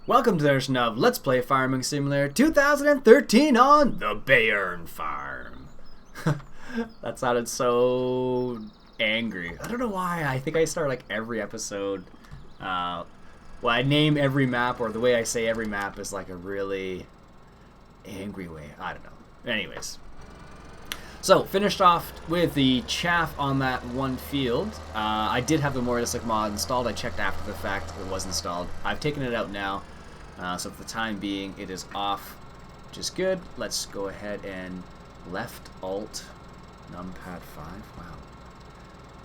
Welcome to the edition of Let's Play Farming Simulator 2013 on the Bayern Farm. That sounded so angry. I don't know why. I think I start like every episode. Well, I name every map, or the way I say every map is like a really angry way. I don't know. Anyways. So, finished off with the chaff on that one field. I did have the Mortislic mod installed. I checked after the fact it was installed. I've taken it out now. So for the time being, it is off, which is good. Let's go ahead and left alt numpad 5. Wow.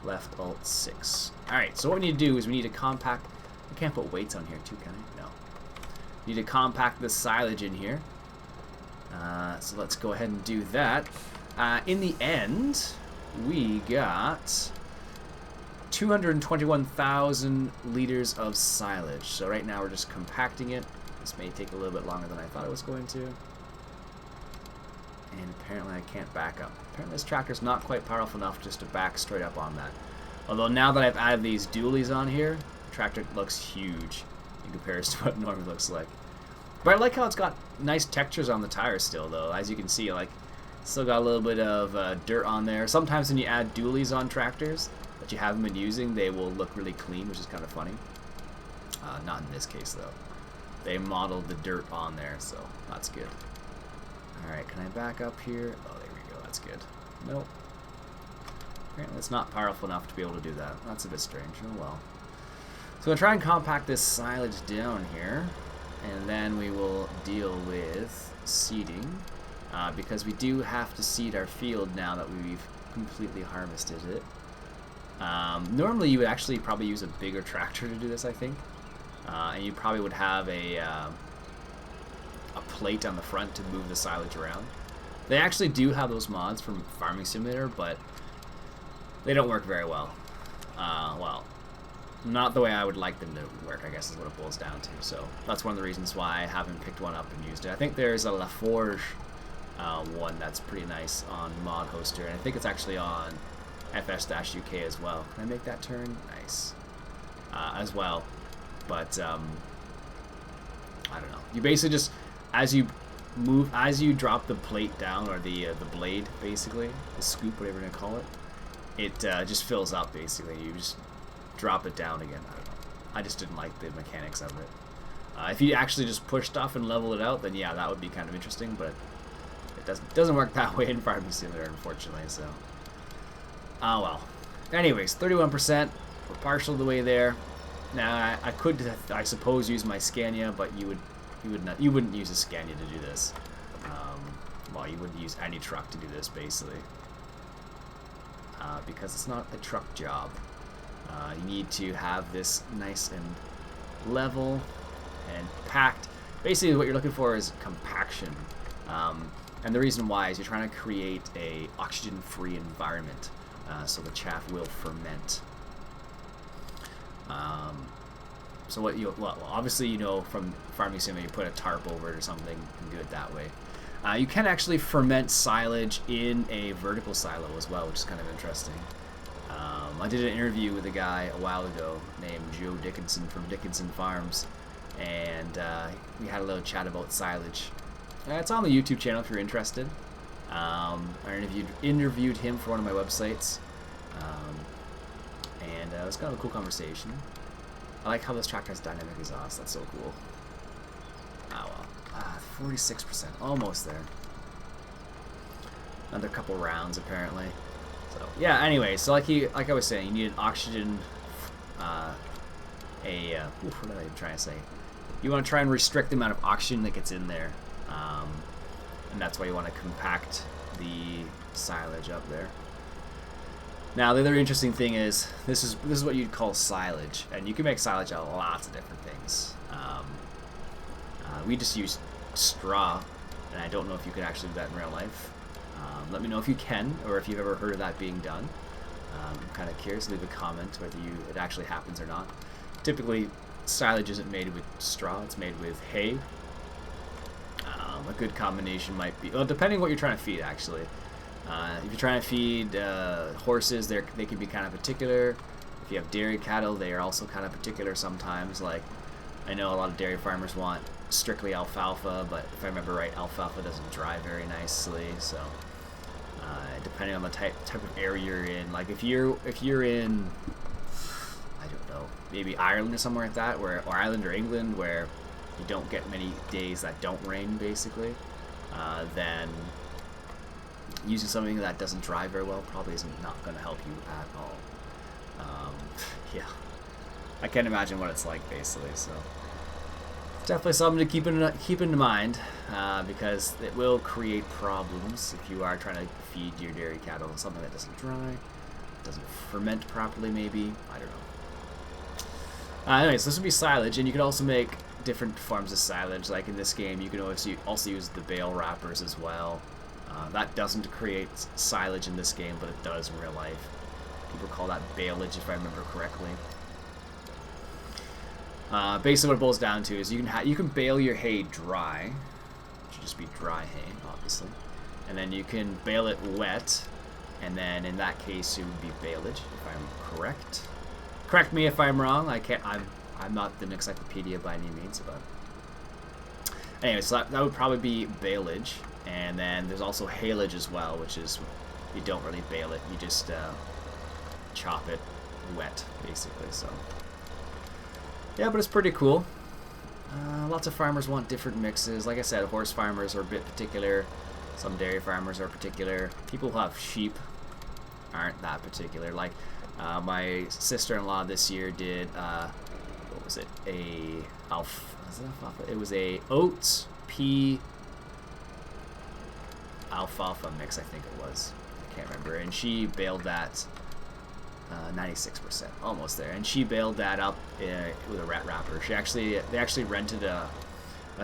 Left alt 6. Alright, so what we need to do is we need to compact. I can't put weights on here too, can I? No. We need to compact the silage in here. So let's go ahead and do that. In the end, we got 221,000 liters of silage. So right now we're just compacting it. This may take a little bit longer than I thought it was going to. And apparently I can't back up. Apparently this tractor's not quite powerful enough just to back straight up on that. Although now that I've added these dualies on here, the tractor looks huge in comparison to what it normally looks like. But I like how it's got nice textures on the tires still, though. As you can see, like, still got a little bit of dirt on there. Sometimes when you add dualies on tractors that you haven't been using, they will look really clean, which is kind of funny. Not in this case, though. They modeled the dirt on there, so that's good. Alright, can I back up here? Oh, there we go. That's good. Nope. Apparently it's not powerful enough to be able to do that. That's a bit strange. Oh, well. So we'll try and compact this silage down here, and then we will deal with seeding, because we do have to seed our field now that we've completely harvested it. Normally you would actually probably use a bigger tractor to do this, I think. And you probably would have a plate on the front to move the silage around. They actually do have those mods from Farming Simulator, but they don't work very well. Well, not the way I would like them to work, I guess is what it boils down to. So that's one of the reasons why I haven't picked one up and used it. I think there's a LaForge one that's pretty nice on Mod Hoster, and I think it's actually on FS-UK as well. Can I make that turn? Nice. As well. But, I don't know. You basically just, as you drop the plate down, or the blade, basically, the scoop, whatever you're going to call it, it just fills up, basically. You just drop it down again. I don't know. I just didn't like the mechanics of it. If you actually just push stuff and level it out, then yeah, that would be kind of interesting, but it doesn't work that way in Farming Simulator, unfortunately, so. Oh well. Anyways, 31%. We're partial the way there. Now I could, I suppose, use my Scania, but you wouldn't use a Scania to do this. Well, you wouldn't use any truck to do this, basically, because it's not a truck job. You need to have this nice and level and packed. Basically, what you're looking for is compaction, and the reason why is you're trying to create a oxygen-free environment, so the chaff will ferment. So what well, obviously, you know, from Farming Simulator, you put a tarp over it or something and do it that way. You can actually ferment silage in a vertical silo as well, which is kind of interesting. I did an interview with a guy a while ago named Joe Dickinson from Dickinson Farms, and we had a little chat about silage. It's on the YouTube channel if you're interested. I interviewed him for one of my websites. And it was kind of a cool conversation. I like how this tractor has dynamic exhaust. That's so cool. Oh well. 46%. Almost there. Another couple rounds, apparently. So, yeah, anyway. So, like I was saying, you need an oxygen... what am I trying to say? You want to try and restrict the amount of oxygen that gets in there. And that's why you want to compact the silage up there. Now, the other interesting thing is, this is what you'd call silage, and you can make silage out of lots of different things. We just use straw, and I don't know if you can actually do that in real life. Let me know if you can, or if you've ever heard of that being done. I'm kind of curious. Leave a comment whether it actually happens or not. Typically, silage isn't made with straw; it's made with hay. A good combination might be, well, depending what you're trying to feed, actually. If you're trying to feed horses, they can be kind of particular. If you have dairy cattle, they are also kind of particular sometimes. Like, I know a lot of dairy farmers want strictly alfalfa, but if I remember right, alfalfa doesn't dry very nicely. So depending on the type of area you're in, like if you're in, I don't know, maybe Ireland or somewhere like that, or Ireland or England, where you don't get many days that don't rain, basically, then using something that doesn't dry very well probably not going to help you at all. Yeah, I can't imagine what it's like, basically. So definitely something to keep in mind, because it will create problems if you are trying to feed your dairy cattle something that doesn't dry, doesn't ferment properly, maybe. I don't know. Anyways, this would be silage, and you can also make different forms of silage. Like in this game, you can also use the bale wrappers as well. That doesn't create silage in this game, but it does in real life. People call that baleage, if I remember correctly. Basically, what it boils down to is you can bale your hay dry, which should just be dry hay, obviously, and then you can bale it wet, and then in that case it would be baleage, if I'm correct. Correct me if I'm wrong. I'm not an encyclopedia by any means, but anyway, so that would probably be baleage. And then there's also haylage as well, which is you don't really bale it, you just chop it wet, basically. So yeah, but it's pretty cool. Lots of farmers want different mixes. Like I said, horse farmers are a bit particular. Some dairy farmers are particular. People who have sheep aren't that particular. Like my sister-in-law this year did what was it? It was a oats, pea, alfalfa mix, I think it was. I can't remember. And she baled that 96%, almost there. And she baled that up with a rat wrapper. They actually rented a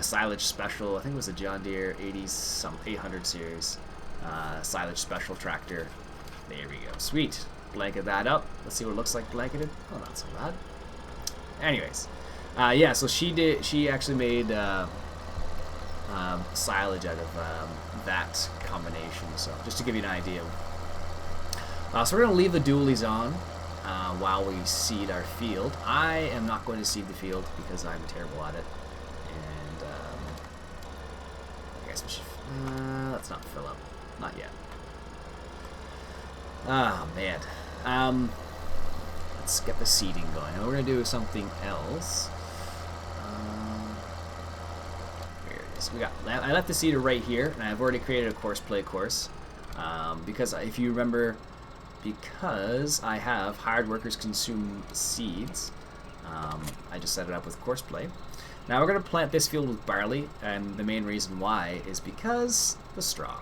silage special. I think it was a John Deere 800 series silage special tractor. There we go. Sweet. Blanket that up. Let's see what it looks like blanketed. Oh, not so bad. Anyways, yeah. So she actually made silage out of that combination. So just to give you an idea. So we're going to leave the dualies on while we seed our field. I am not going to seed the field because I'm terrible at it. And I guess we should... let's not fill up. Not yet. Oh, man. Let's get the seeding going. And we're going to do something else. Here it is. I left the seeder right here, and I've already created a courseplay course. Because if you remember... Because I have hired workers consume seeds, I just set it up with courseplay. Now we're going to plant this field with barley, and the main reason why is because the straw.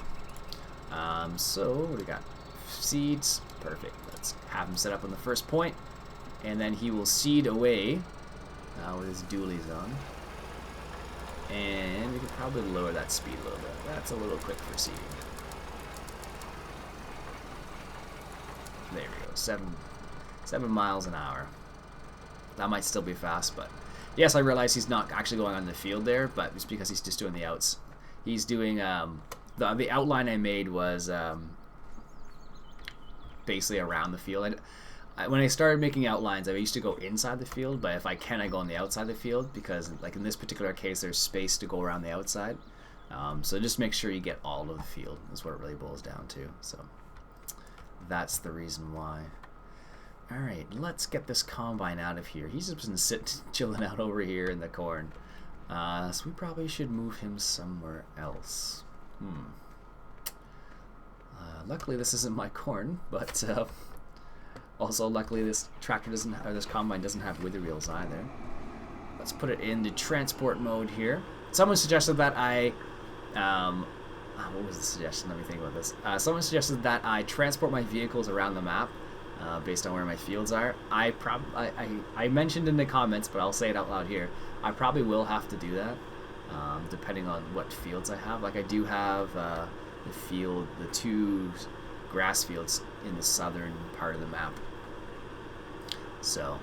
So we got seeds, perfect. Let's have him set up on the first point, and then he will seed away with his dualies on. And we can probably lower that speed a little bit. That's a little quick for seeding. There we go, 7 miles an hour. That might still be fast, but yes, I realize he's not actually going on the field there, but it's because he's just doing the outs. He's doing the outline I made was basically around the field. When I started making outlines, I used to go inside the field, but if I can, I go on the outside of the field because, like in this particular case, there's space to go around the outside. So just make sure you get all of the field. That's what it really boils down to. So. That's the reason why. Alright, let's get this combine out of here. He's just been chilling out over here in the corn. So we probably should move him somewhere else. Luckily this isn't my corn, but also luckily this tractor doesn't, or this combine doesn't have wither wheels either. Let's put it into transport mode here. Someone suggested that I what was the suggestion? Let me think about this. Someone suggested that I transport my vehicles around the map based on where my fields are. I mentioned in the comments, but I'll say it out loud here. I probably will have to do that, depending on what fields I have. Like I do have the 2 grass fields in the southern part of the map. So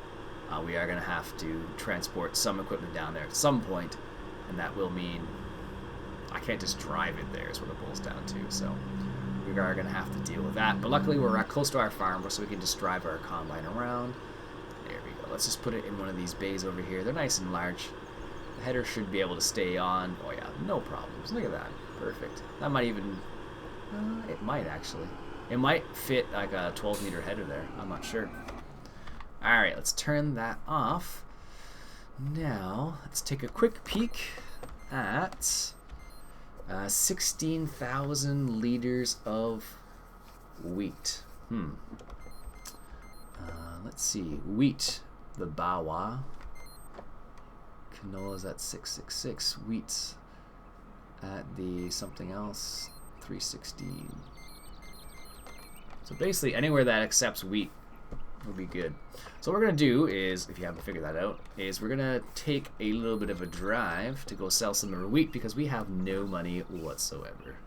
we are going to have to transport some equipment down there at some point, and that will mean I can't just drive it there is what it boils down to. So we are going to have to deal with that. But luckily we're close to our farm, so we can just drive our combine around. There we go. Let's just put it in one of these bays over here. They're nice and large. The header should be able to stay on. Oh yeah, no problems. Look at that. Perfect. That might even... it might actually. It might fit like a 12-meter header there. I'm not sure. Alright, let's turn that off. Now, let's take a quick peek at 16,000 liters of wheat. Let's see. Wheat, the Bawa. Canola's at 666. Wheat's at the something else, 316. So basically, anywhere that accepts wheat will be good. So what we're going to do is, if you haven't figured that out, is we're going to take a little bit of a drive to go sell some of our wheat because we have no money whatsoever.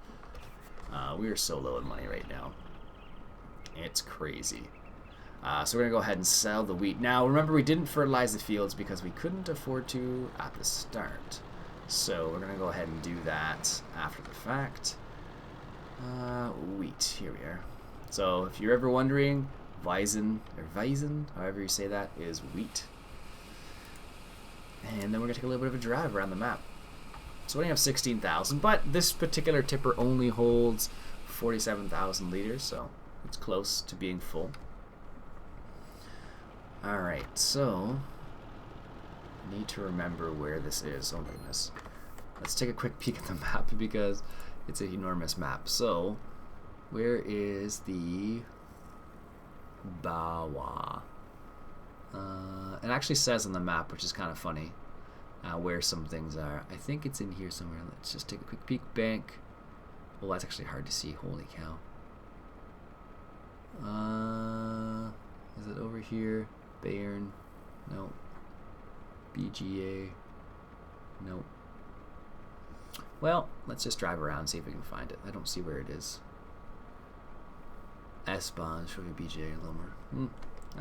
We are so low in money right now. It's crazy. So we're going to go ahead and sell the wheat. Now, remember, we didn't fertilize the fields because we couldn't afford to at the start. So we're going to go ahead and do that after the fact. Wheat, here we are. So if you're ever wondering, Weizen, or Weizen, however you say that, is wheat. And then we're going to take a little bit of a drive around the map. So we only have 16,000, but this particular tipper only holds 47,000 liters, so it's close to being full. Alright, so I need to remember where this is. Oh my goodness. Let's take a quick peek at the map because it's an enormous map. So, where is the Bawa? It actually says on the map, which is kind of funny, where some things are. I think it's in here somewhere. Let's just take a quick peek. Bank. Well, that's actually hard to see. Holy cow. Is it over here? Bayern? No. BGA? Nope. Well, let's just drive around and see if we can find it. I don't see where it is. S-Bahn, should be BGA a little more.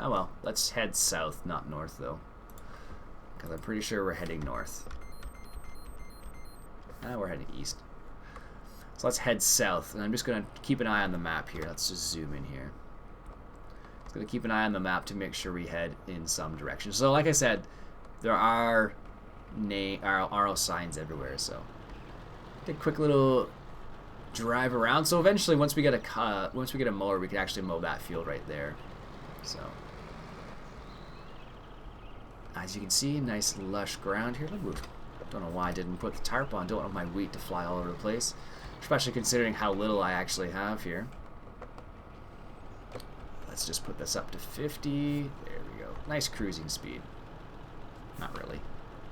Oh well, let's head south, not north though. Because I'm pretty sure we're heading north. We're heading east. So let's head south, and I'm just going to keep an eye on the map here. Let's just zoom in here. Just going to keep an eye on the map to make sure we head in some direction. So like I said, there are arrow signs everywhere, so take a quick little drive around. So eventually, once we get a mower, we can actually mow that field right there. So as you can see, nice lush ground here. Ooh, don't know why I didn't put the tarp on. Don't want my wheat to fly all over the place, especially considering how little I actually have here. Let's just put this up to 50. There we go. Nice cruising speed. Not really.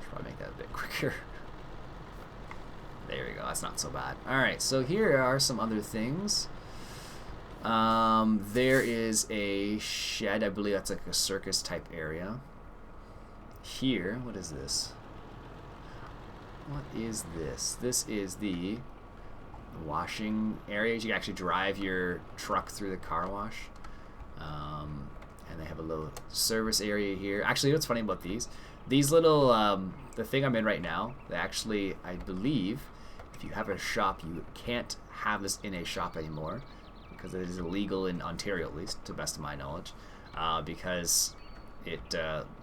Should probably make that a bit quicker. There we go. That's not so bad. Alright, so here are some other things. There is a shed. I believe that's like a circus type area. Here, what is this? What is this? This is the washing area. You can actually drive your truck through the car wash. And they have a little service area here. Actually, what's funny about these little, the thing I'm in right now, they actually, I believe, if you have a shop, you can't have this in a shop anymore because it is illegal in Ontario, at least, to the best of my knowledge, because it,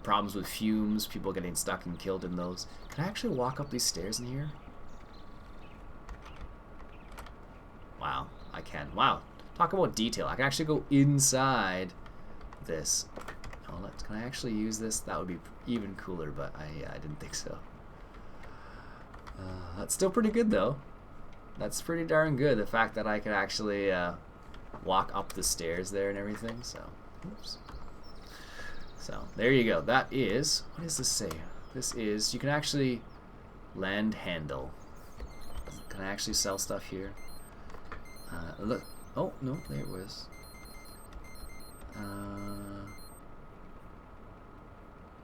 problems with fumes, people getting stuck and killed in those. Can I actually walk up these stairs in here? Wow, I can. Wow, talk about detail. I can actually go inside this. Oh, can I actually use this? That would be even cooler, but I didn't think so. That's still pretty good, though. That's pretty darn good, the fact that I can actually walk up the stairs there and everything. So, oops. So, there you go. That is, what does this say? This is, you can actually land handle. Can I actually sell stuff here? Look. Oh, no, there it was.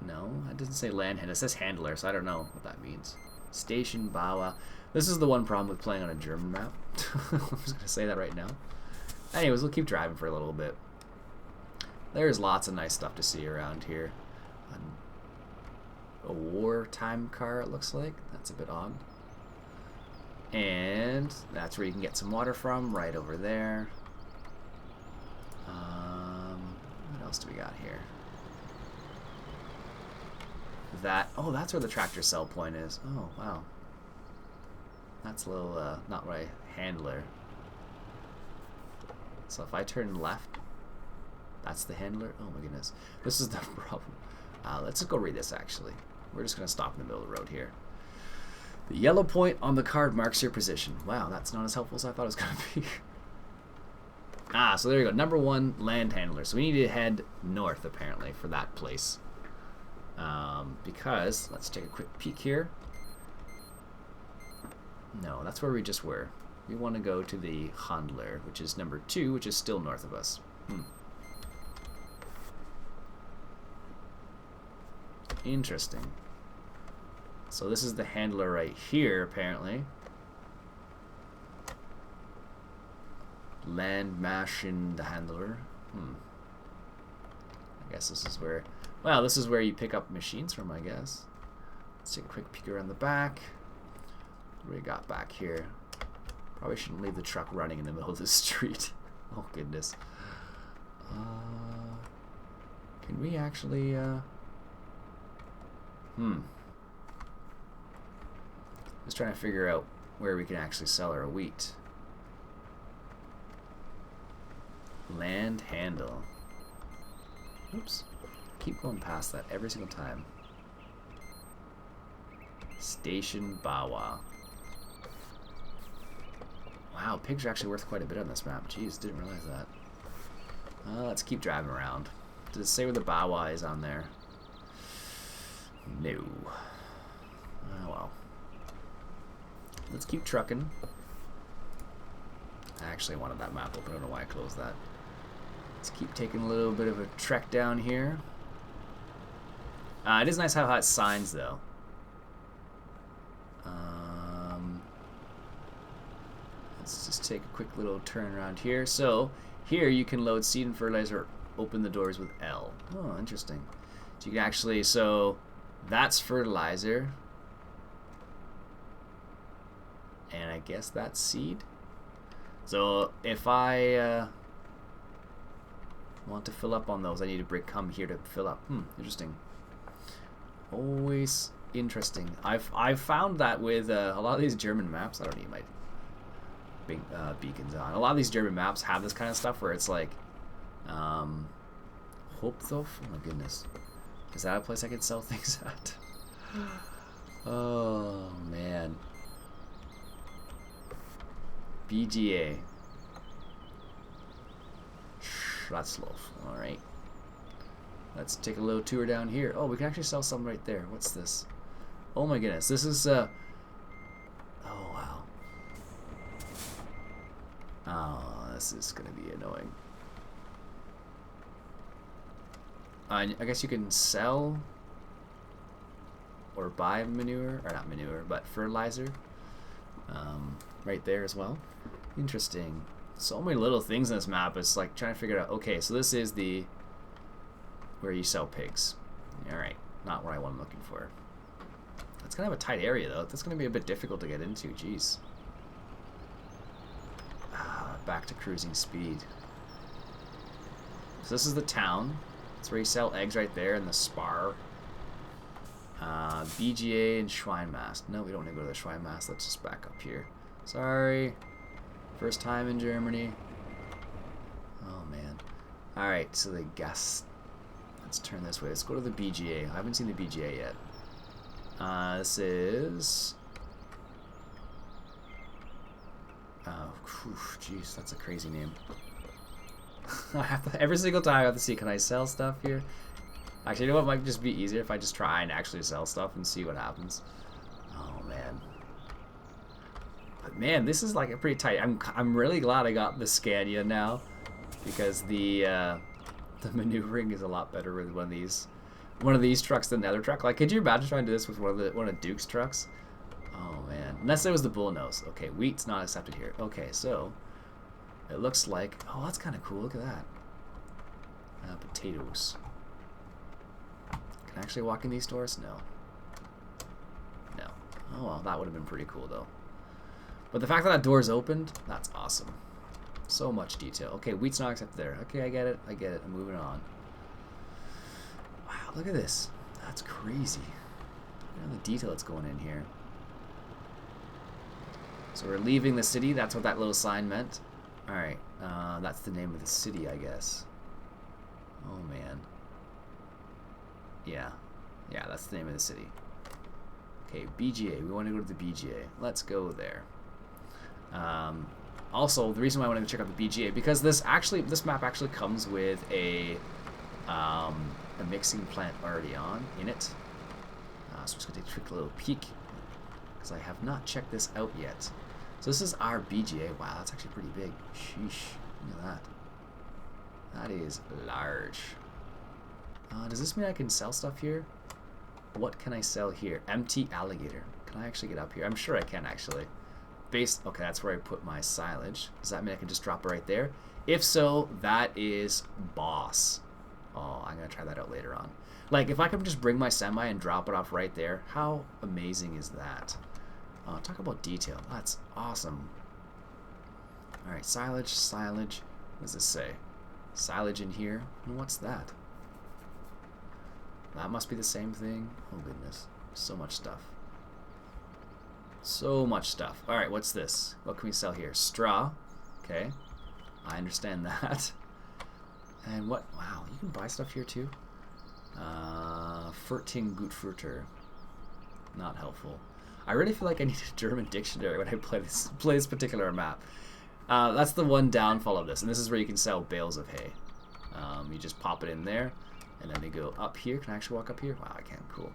No, it doesn't say land handler. It says handler, so I don't know what that means. Station Bawa. This is the one problem with playing on a German map. I'm just going to say that right now. Anyways, we'll keep driving for a little bit. There's lots of nice stuff to see around here. A wartime car, it looks like. That's a bit odd. And that's where you can get some water from, right over there. What else do we got here? that. Oh, that's where the tractor sell point is. Oh, wow. That's a little, not right. Handler. So if I turn left, that's the handler. Oh my goodness. This is the problem. Let's just go read this, actually. We're just going to stop in the middle of the road here. The yellow point on the card marks your position. Wow, that's not as helpful as I thought it was going to be. So there you go. Number 1, land handler. So we need to head north, apparently, for that place. Because, let's take a quick peek here. No, that's where we just were. We want to go to the handler, which is number 2, which is still north of us. Interesting. So this is the handler right here, apparently. Land mash in the handler. I guess this is where... Well, this is where you pick up machines from, I guess. Let's take a quick peek around the back. What do we got back here? Probably shouldn't leave the truck running in the middle of the street. Oh, goodness. Can we actually... Just trying to figure out where we can actually sell our wheat. Land handle. Oops. Keep going past that every single time. Station Bawa. Wow, pigs are actually worth quite a bit on this map. Jeez, didn't realize that. Let's keep driving around. Does it say where the Bawa is on there? No. Oh well. Let's keep trucking. I actually wanted that map open. I don't know why I closed that. Let's keep taking a little bit of a trek down here. It is nice how it has signs, though. Let's just take a quick little turn around here. So, here you can load seed and fertilizer, open the doors with L. Oh, interesting. So you can actually, so that's fertilizer. And I guess that's seed. So if I want to fill up on those, I need to come here to fill up. Interesting. Always interesting. I've found that with a lot of these German maps. I don't need my beacons on. A lot of these German maps have this kind of stuff where it's like, Hopthof? Oh my goodness. Is that a place I can sell things at? Oh man. BGA. Schratzlof. Alright. Let's take a little tour down here. Oh, we can actually sell some right there. What's this? Oh my goodness. This is oh wow. Oh, this is gonna be annoying. I guess you can sell or buy manure, or not manure, but fertilizer. Right there as well. Interesting. So many little things in this map. It's like trying to figure out, okay, so this is the where you sell pigs. Alright, not what I'm looking for. It's kind of a tight area though. That's going to be a bit difficult to get into. Jeez. Back to cruising speed. So this is the town. That's where you sell eggs right there in the Spar. BGA and Schweinmast. No, we don't need to go to the Schweinmast. Let's just back up here. Sorry. First time in Germany. Oh, man. Alright, so the gas... Let's turn this way. Let's go to the BGA. I haven't seen the BGA yet. This is... Oh, jeez, that's a crazy name. I have to, every single time I have to see, can I sell stuff here? Actually, you know what might just be easier if I just try and actually sell stuff and see what happens. Oh, man. But man, this is like a pretty tight. I'm really glad I got the Scania now, because the maneuvering is a lot better with one of these trucks than the other truck. Like, could you imagine trying to do this with one of Duke's trucks? Oh man, unless it was the bullnose. Okay, wheat's not accepted here. Okay, so it looks like, oh, that's kind of cool. Look at that. Potatoes. Can I actually walk in these stores? No. No. Oh well, that would have been pretty cool though. But the fact that door's opened, that's awesome. So much detail. Okay, wheat's not accepted there. Okay, I get it. I get it. I'm moving on. Wow, look at this. That's crazy. Look at the detail that's going in here. So we're leaving the city. That's what that little sign meant. Alright, that's the name of the city, I guess. Oh, man. Yeah. Yeah, that's the name of the city. Okay, BGA. We want to go to the BGA. Let's go there. Also, the reason why I wanted to check out the BGA, because this map actually comes with a mixing plant already in it. So I'm just going to take a quick little peek, because I have not checked this out yet. So this is our BGA. Wow, that's actually pretty big. Sheesh. Look at that. That is large. Does this mean I can sell stuff here? What can I sell here? Empty alligator. Can I actually get up here? I'm sure I can, actually. Okay, that's where I put my silage. Does that mean I can just drop it right there? If so, that is boss. Oh, I'm going to try that out later on. Like, if I can just bring my semi and drop it off right there, how amazing is that? Talk about detail. That's awesome. Alright, silage. What does this say? Silage in here. And what's that? That must be the same thing. Oh, goodness. So much stuff. So much stuff. Alright, what's this? What can we sell here? Straw. Okay. I understand that. And what? Wow, you can buy stuff here too? Fertig Gutfutter. Not helpful. I really feel like I need a German dictionary when I play this particular map. That's the one downfall of this, and this is where you can sell bales of hay. You just pop it in there, and then you go up here. Can I actually walk up here? Wow, I can. Cool.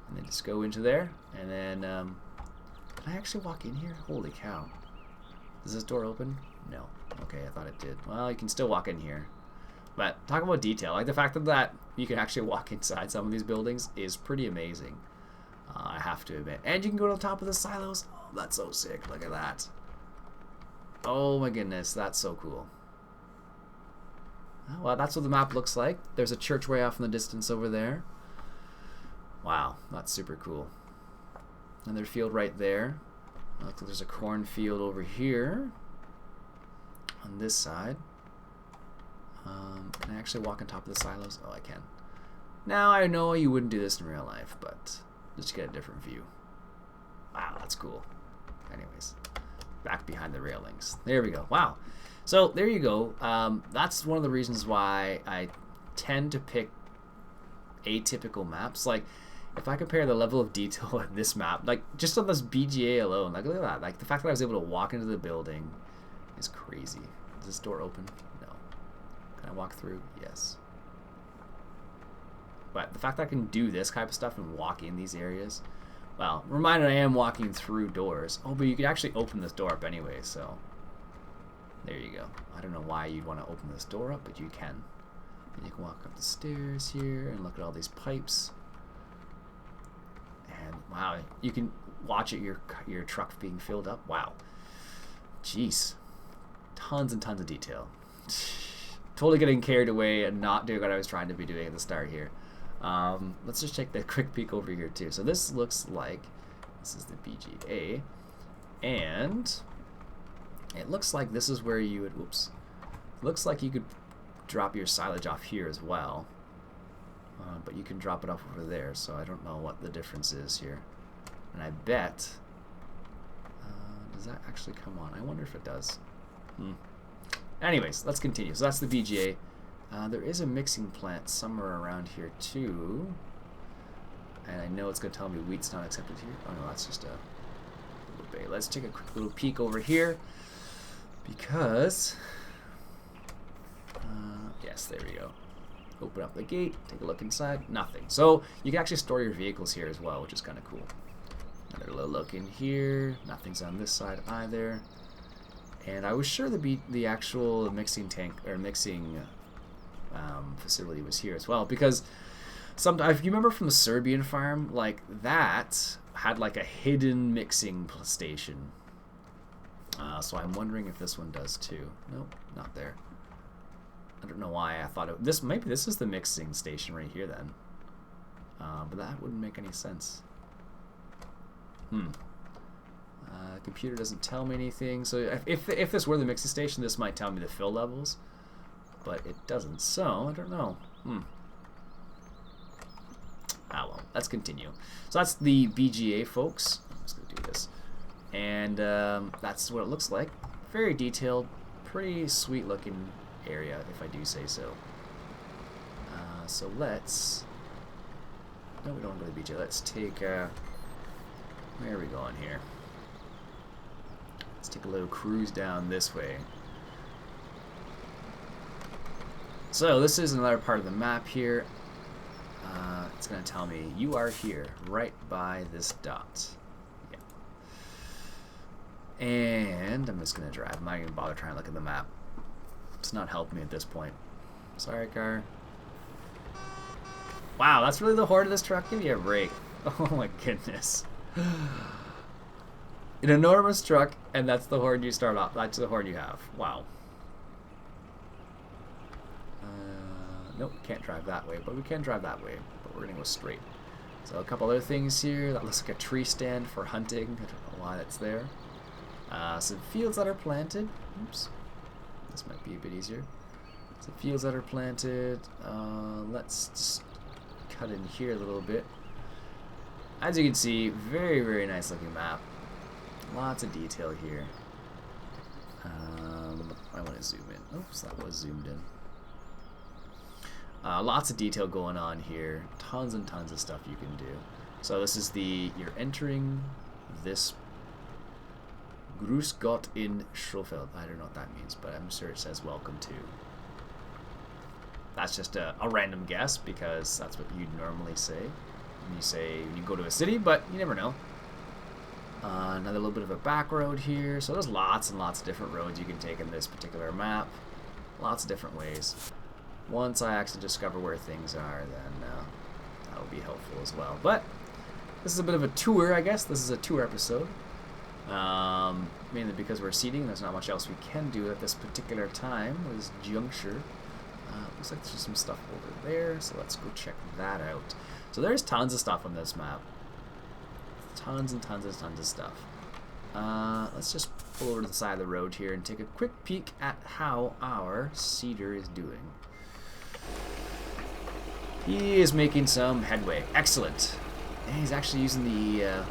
And then just go into there, and then can I actually walk in here? Holy cow! Does this door open? No. Okay, I thought it did. Well, you can still walk in here. But talk about detail. Like the fact that you can actually walk inside some of these buildings is pretty amazing. I have to admit. And you can go to the top of the silos. Oh, that's so sick. Look at that. Oh my goodness, that's so cool. Oh, well, that's what the map looks like. There's a church way off in the distance over there. Wow, that's super cool. Another field right there. Looks like there's a cornfield over here on this side. Can I actually walk on top of the silos? Oh, I can. Now, I know you wouldn't do this in real life, but just to get a different view. Wow, that's cool. Anyways, back behind the railings. There we go. Wow. So, there you go. That's one of the reasons why I tend to pick atypical maps. Like, if I compare the level of detail in this map, like, just on this BGA alone, like, look at that. Like, the fact that I was able to walk into the building is crazy. Is this door open? No. Can I walk through? Yes. But the fact that I can do this type of stuff and walk in these areas, well, reminded I am walking through doors. Oh, but you could actually open this door up anyway, so there you go. I don't know why you'd want to open this door up, but you can. And you can walk up the stairs here and look at all these pipes. And wow, you can watch it, your truck being filled up. Wow. Jeez. Tons and tons of detail. Totally getting carried away and not doing what I was trying to be doing at the start here. Let's just take a quick peek over here too. So this looks like, this is the BGA, and it looks like this is where you would, whoops, looks like you could drop your silage off here as well, but you can drop it off over there, so I don't know what the difference is here. And I bet, does that actually come on? I wonder if it does. Anyways, let's continue. So that's the BGA. There is a mixing plant somewhere around here too, and I know it's going to tell me wheat's not accepted here. Oh no, that's just a little bay. Let's take a quick little peek over here, because yes, there we go. Open up the gate, take a look inside. Nothing. So you can actually store your vehicles here as well, which is kind of cool. Another little look in here. Nothing's on this side either. And I was sure the actual mixing tank or mixing facility was here as well, because sometimes, if you remember from the Serbian farm, like that had like a hidden mixing station. So I'm wondering if this one does too. Nope, not there. I don't know why I thought maybe this is the mixing station right here then. But that wouldn't make any sense. Computer doesn't tell me anything. So if this were the mixing station, this might tell me the fill levels, but it doesn't. So I don't know. Ah well. let's continue. So that's the BGA, folks. I'm just going to do this. And that's what it looks like. Very detailed, pretty sweet looking area, if I do say so. So let's... No, we don't want to go to the BGA. Let's take... where are we going here? Let's take a little cruise down this way. So this is another part of the map here. It's going to tell me you are here, right by this dot. Yeah. And I'm just going to drive. I'm not even bother trying to look at the map. It's not helping me at this point. Sorry, car. Wow, that's really the horn of this truck? Give me a break. Oh my goodness. An enormous truck, and that's the horn you start off. That's the horn you have. Wow. Nope, can't drive that way, but we can drive that way. But we're going to go straight. So a couple other things here. That looks like a tree stand for hunting. I don't know why that's there. Some fields that are planted. Oops. This might be a bit easier. Some fields that are planted. Let's just cut in here a little bit. As you can see, very, very nice looking map. Lots of detail here. I want to zoom in. Oops, that was zoomed in. Lots of detail going on here. Tons and tons of stuff you can do. So this is you're entering this Grüß Gott in Schofeld. I don't know what that means, but I'm sure it says welcome to. That's just a random guess because that's what you'd normally say when you go to a city, but you never know. Another little bit of a back road here. So there's lots and lots of different roads you can take in this particular map. Lots of different ways. Once I actually discover where things are, then that will be helpful as well. But this is a bit of a tour, I guess. This is a tour episode. Mainly because we're seeding. There's not much else we can do at this particular time, this juncture. Looks like there's some stuff over there, so let's go check that out. So there's tons of stuff on this map. Tons and tons and tons of stuff. Let's just pull over to the side of the road here and take a quick peek at how our seeder is doing. He is making some headway. Excellent. And he's actually using the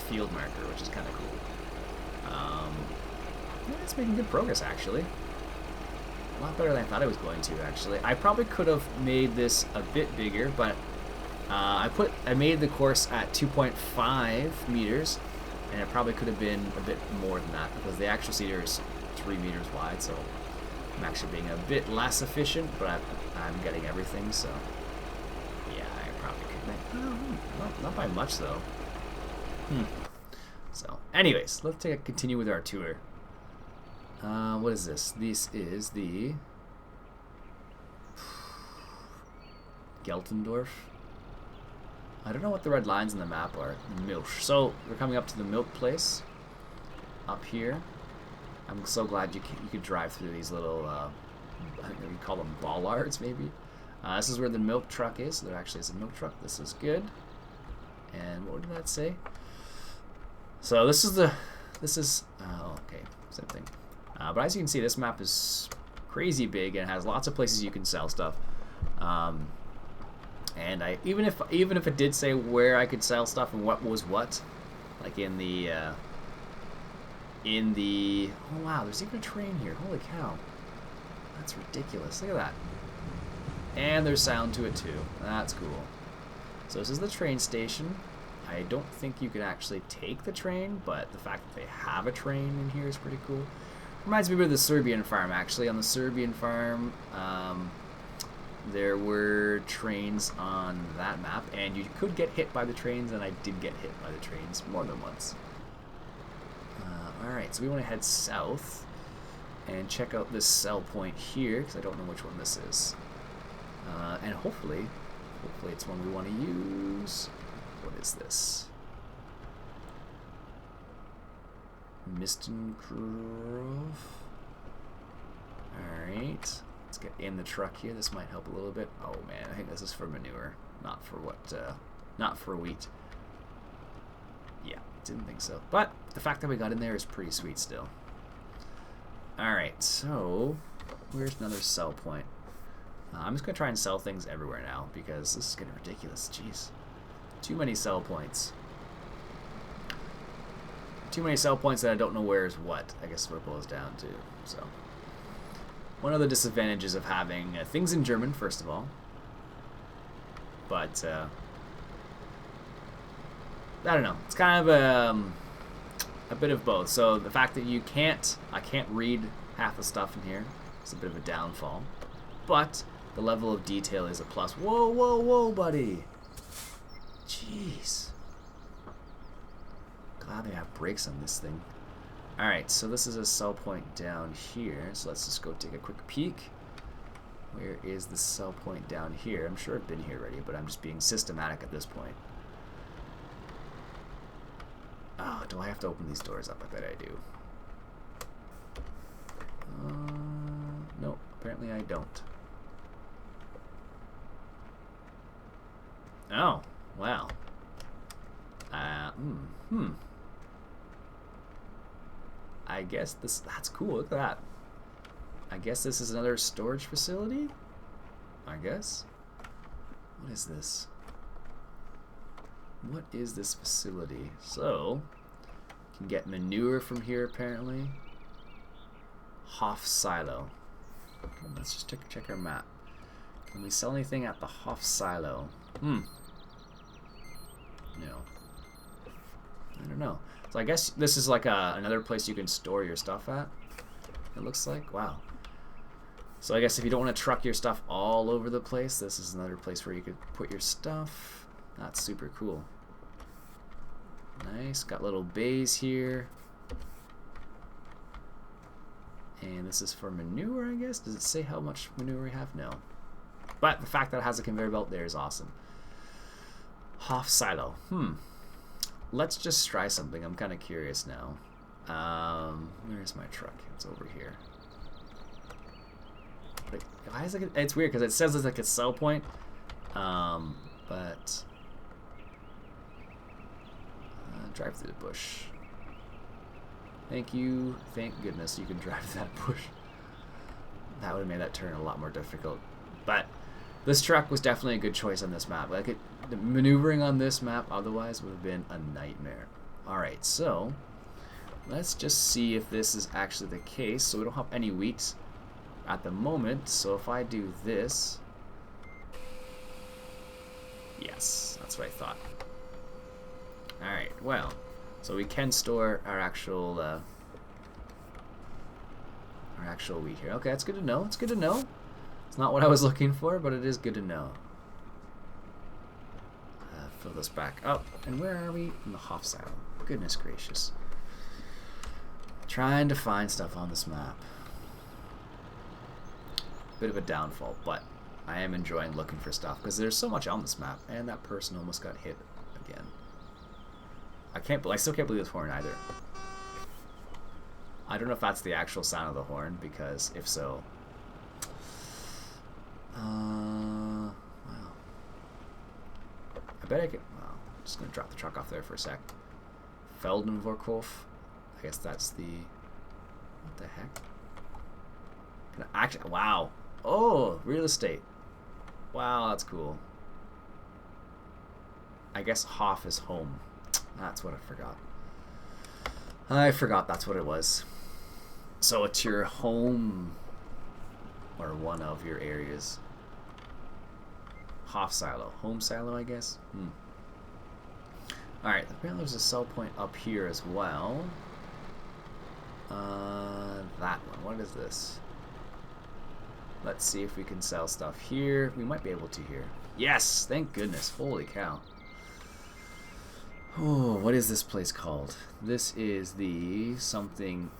field marker, which is kind of cool. Yeah, it's making good progress actually. A lot better than I thought I was going to actually. I probably could have made this a bit bigger, but I made the course at 2.5 meters, and it probably could have been a bit more than that because the actual seeder is 3 meters wide, so I'm actually being a bit less efficient, but I'm getting everything, so yeah, I probably could make not by much though. So, anyways, let's continue with our tour. What is this? This is the Geltendorf. I don't know what the red lines in the map are. Milch. So we're coming up to the milk place up here. I'm so glad you could drive through these little, I think we call them bollards maybe. This is where the milk truck is. There actually is a milk truck. This is good. And what did that say? So this is okay, same thing. But as you can see, this map is crazy big and has lots of places you can sell stuff. And even if it did say where I could sell stuff and what was what, like in the oh wow, there's even a train here. Holy cow, that's ridiculous. Look at that. And there's sound to it too. That's cool. So this is the train station. I don't think you could actually take the train, but the fact that they have a train in here is pretty cool. Reminds me of the Serbian farm, actually. On the Serbian farm, there were trains on that map, and you could get hit by the trains, and I did get hit by the trains more than once. Alright, so we want to head south and check out this sell point here, because I don't know which one this is. And hopefully it's one we want to use. What is this? Mistengrove. Alright. Let's get in the truck here. This might help a little bit. Oh man, I think this is for manure, not for not for wheat. Yeah, didn't think so. But the fact that we got in there is pretty sweet still. Alright, so where's another sell point? I'm just going to try and sell things everywhere now because this is getting ridiculous. Jeez. Too many sell points. Too many sell points that I don't know where is what, I guess is what it boils down to. So, one of the disadvantages of having things in German, first of all. But, I don't know. It's kind of a bit of both. So, the fact that I can't read half the stuff in here is a bit of a downfall. But, the level of detail is a plus. Whoa, whoa, whoa, buddy. Jeez. Glad they have brakes on this thing. Alright, so this is a sell point down here. So let's just go take a quick peek. Where is the sell point down here? I'm sure I've been here already, but I'm just being systematic at this point. Oh, do I have to open these doors up? I bet I do. No, apparently I don't. Oh, wow. I guess that's cool. Look at that. I guess this is another storage facility? I guess. What is this? What is this facility? So, you can get manure from here apparently. Hof silo. Let's just check our map. Can we sell anything at the Hof silo? No. I don't know. So I guess this is like another place you can store your stuff at. It looks like. Wow. So I guess if you don't want to truck your stuff all over the place, this is another place where you could put your stuff. That's super cool. Nice. Got little bays here. And this is for manure, I guess. Does it say how much manure we have? No. But the fact that it has a conveyor belt there is awesome. Hof silo. Let's just try something. I'm kind of curious now. Where's my truck? It's over here. But why is it? It's weird because it says it's like a sell point, but drive through the bush. Thank you. Thank goodness you can drive through that bush. That would have made that turn a lot more difficult. But this truck was definitely a good choice on this map. Like the maneuvering on this map otherwise would have been a nightmare. Alright, so let's just see if this is actually the case. So we don't have any wheat at the moment. So if I do this, yes, that's what I thought. Alright, well, so we can store our actual wheat here. Okay, that's good to know. It's good to know. It's not what I was looking for, but it is good to know. Fill this back up. And where are we? In the Hof silo. Goodness gracious. Trying to find stuff on this map. Bit of a downfall, but I am enjoying looking for stuff because there's so much on this map, and that person almost got hit again. I still can't believe this horn either. I don't know if that's the actual sound of the horn, because if so, wow. I bet I could. Well, I'm just gonna drop the truck off there for a sec. Feldenvorkhof. I guess that's the. What the heck? Can I actually? Wow. Oh, real estate. Wow, that's cool. I guess Hof is home. That's what I forgot. I forgot that's what it was. So it's your home, or one of your areas. Hof silo. Home silo, I guess? Alright, apparently there's a sell point up here as well. That one. What is this? Let's see if we can sell stuff here. We might be able to here. Yes! Thank goodness. Holy cow. Oh, what is this place called? This is the something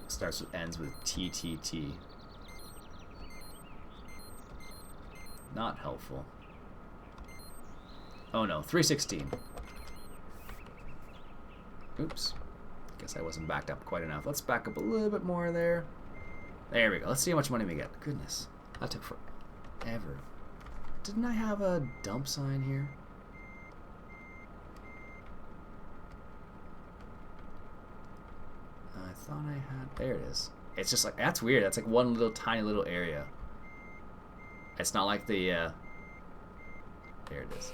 starts with ends with TTT. Not helpful. Oh no, 316. Oops. Guess I wasn't backed up quite enough. Let's back up a little bit more there. There we go. Let's see how much money we get. Goodness. That took forever. Didn't I have a dump sign here? I thought I had. There it is. It's just like, that's weird. That's like one little tiny little area. It's not like the, there it is.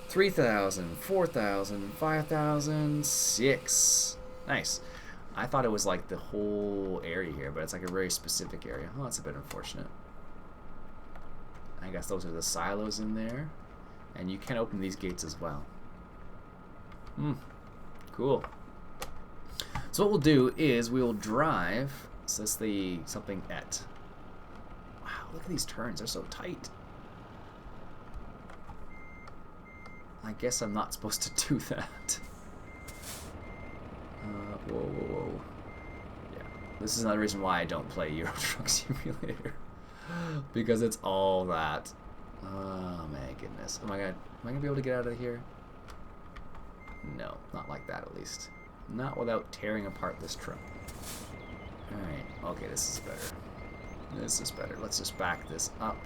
3,000, 4,000, 5,000, 6. Nice. I thought it was like the whole area here, but it's like a very specific area. Oh, that's a bit unfortunate. I guess those are the silos in there. And you can open these gates as well. Cool. So what we'll do is we'll drive. So that's the something at. Wow, look at these turns. They're so tight. I guess I'm not supposed to do that. Whoa, whoa, whoa. Yeah. This is another reason why I don't play Euro Truck Simulator. Because it's all that. Oh my goodness. Am I gonna be able to get out of here? No, not like that at least. Not without tearing apart this truck. Alright, okay, this is better. This is better. Let's just back this up.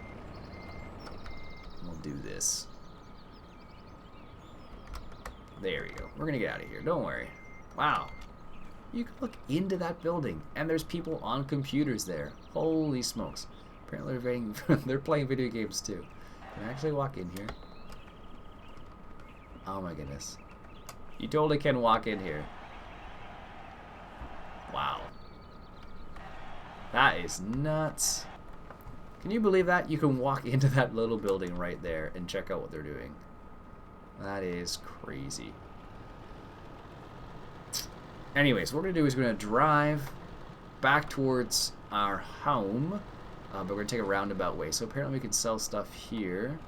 We'll do this. There we go. We're gonna get out of here. Don't worry. Wow. You can look into that building, and there's people on computers there. Holy smokes. Apparently they're playing video games too. Can I actually walk in here? Oh my goodness. You totally can walk in here. Wow. That is nuts. Can you believe that? You can walk into that little building right there and check out what they're doing. That is crazy. Anyways, what we're going to do is we're going to drive back towards our home. But we're going to take a roundabout way. So apparently we can sell stuff here.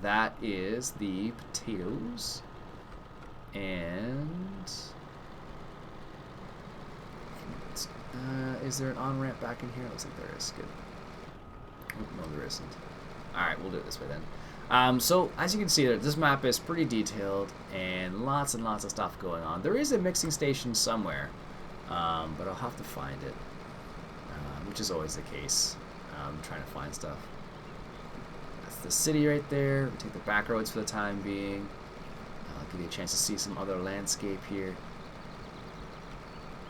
That is the potatoes. And is there an on-ramp back in here? Looks like there is. Good. Oh, no, there isn't. Alright, we'll do it this way then. So as you can see, this map is pretty detailed and lots of stuff going on. There is a mixing station somewhere, but I'll have to find it, which is always the case. Trying to find stuff. That's the city right there. We'll take the back roads for the time being. I'll give you a chance to see some other landscape here.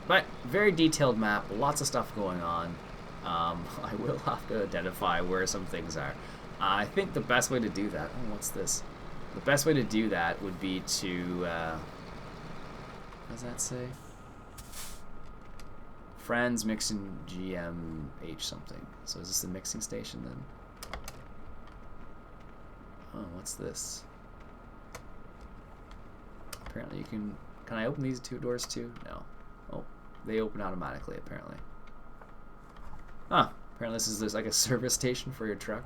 But very detailed map, lots of stuff going on. I will have to identify where some things are. I think the best way to do that. Oh, what's this? The best way to do that would be to. What does that say? Friends mixing GMH something. So is this the mixing station then? Oh, what's this? Apparently you can. Can I open these two doors too? No. Oh, they open automatically apparently. Huh. Apparently this is like a service station for your truck.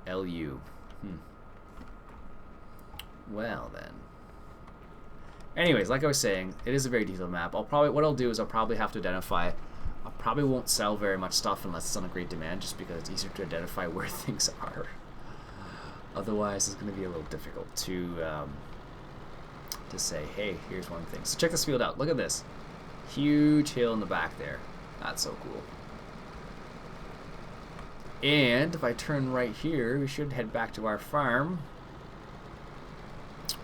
LU. Well then. Anyways, like I was saying, it is a very detailed map. What I'll do is I'll probably have to identify. I probably won't sell very much stuff unless it's on a great demand, just because it's easier to identify where things are. Otherwise, it's going to be a little difficult to say, hey, here's one thing. So check this field out. Look at this. Huge hill in the back there. That's so cool. And if I turn right here, we should head back to our farm.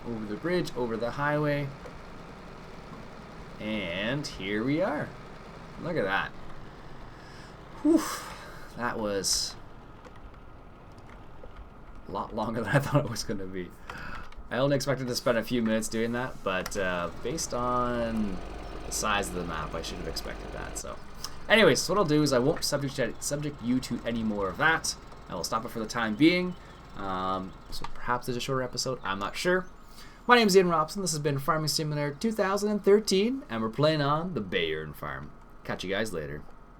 Over the bridge, over the highway. And here we are. Look at that. Whew. That was a lot longer than I thought it was going to be. I only expected to spend a few minutes doing that, but based on the size of the map, I should have expected that. So, anyways, so what I'll do is I won't subject you to any more of that. I will stop it for the time being. So perhaps there's a shorter episode. I'm not sure. My name is Ian Robson. This has been Farming Simulator 2013, and we're playing on the Bayern farm. Catch you guys later.